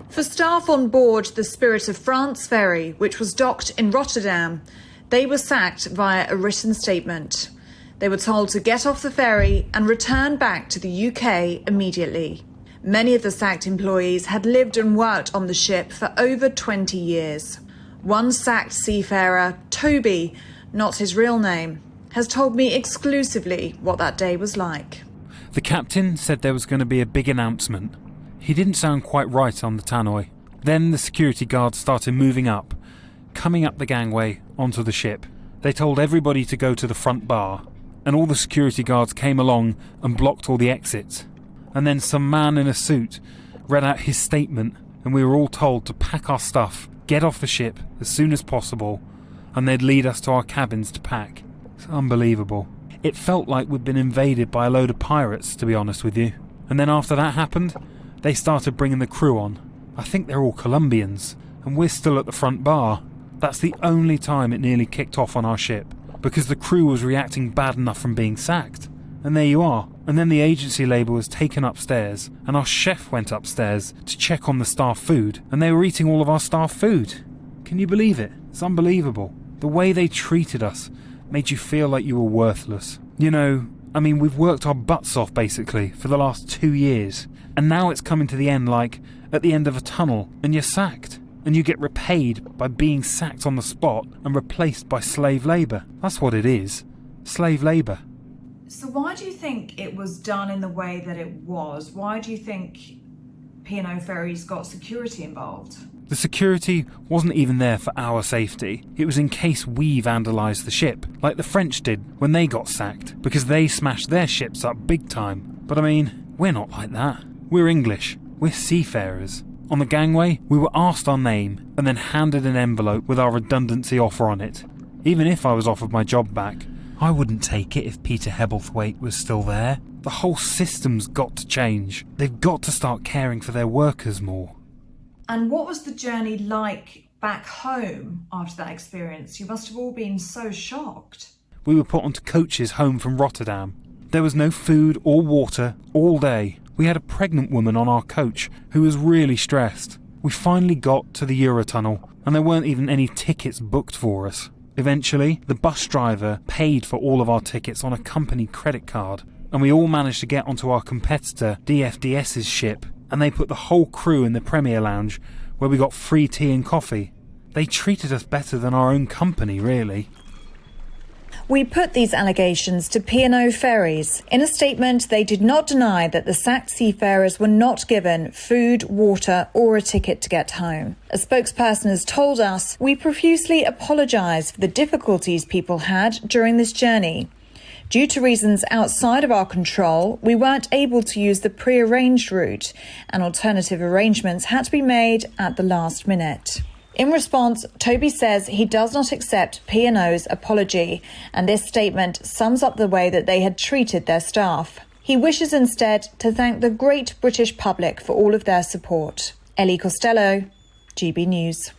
For staff on board the Spirit of France ferry, which was docked in Rotterdam, they were sacked via a written statement. They were told to get off the ferry and return back to the UK immediately. Many of the sacked employees had lived and worked on the ship for over 20 years. One sacked seafarer, Toby, not his real name, has told me exclusively what that day was like. The captain said there was going to be a big announcement. He didn't sound quite right on the tannoy. Then the security guards started moving up, coming up the gangway onto the ship. They told everybody to go to the front bar, and all the security guards came along and blocked all the exits. And then some man in a suit read out his statement, and we were all told to pack our stuff, get off the ship as soon as possible, and they'd lead us to our cabins to pack. It's unbelievable. It felt like we'd been invaded by a load of pirates, to be honest with you. And then after that happened, they started bringing the crew on. I think they're all Colombians, and we're still at the front bar. That's the only time it nearly kicked off on our ship, because the crew was reacting bad enough from being sacked. And there you are. And then the agency label was taken upstairs, and our chef went upstairs to check on the staff food, and they were eating all of our staff food. Can you believe it? It's unbelievable. The way they treated us made you feel like you were worthless. You know, I mean, we've worked our butts off basically for the last 2 years, and now it's coming to the end like at the end of a tunnel, and you're sacked. And you get repaid by being sacked on the spot and replaced by slave labour. That's what it is. Slave labour. So why do you think it was done in the way that it was? Why do you think P&O Ferries got security involved? The security wasn't even there for our safety. It was in case we vandalised the ship, like the French did when they got sacked, because they smashed their ships up big time. But I mean, we're not like that. We're English. We're seafarers. On the gangway, we were asked our name and then handed an envelope with our redundancy offer on it. Even if I was offered my job back, I wouldn't take it if Peter Hebblethwaite was still there. The whole system's got to change. They've got to start caring for their workers more. And what was the journey like back home after that experience? You must have all been so shocked. We were put onto coaches home from Rotterdam. There was no food or water all day. We had a pregnant woman on our coach who was really stressed. We finally got to the Eurotunnel, and there weren't even any tickets booked for us. Eventually, the bus driver paid for all of our tickets on a company credit card, and we all managed to get onto our competitor DFDS's ship, and they put the whole crew in the Premier Lounge, where we got free tea and coffee. They treated us better than our own company, really. We put these allegations to P&O Ferries. In a statement, they did not deny that the sacked seafarers were not given food, water or a ticket to get home. A spokesperson has told us, "We profusely apologise for the difficulties people had during this journey. Due to reasons outside of our control, we weren't able to use the pre-arranged route, and alternative arrangements had to be made at the last minute." In response, Toby says he does not accept P&O's apology, and this statement sums up the way that they had treated their staff. He wishes instead to thank the great British public for all of their support. Ellie Costello, GB News.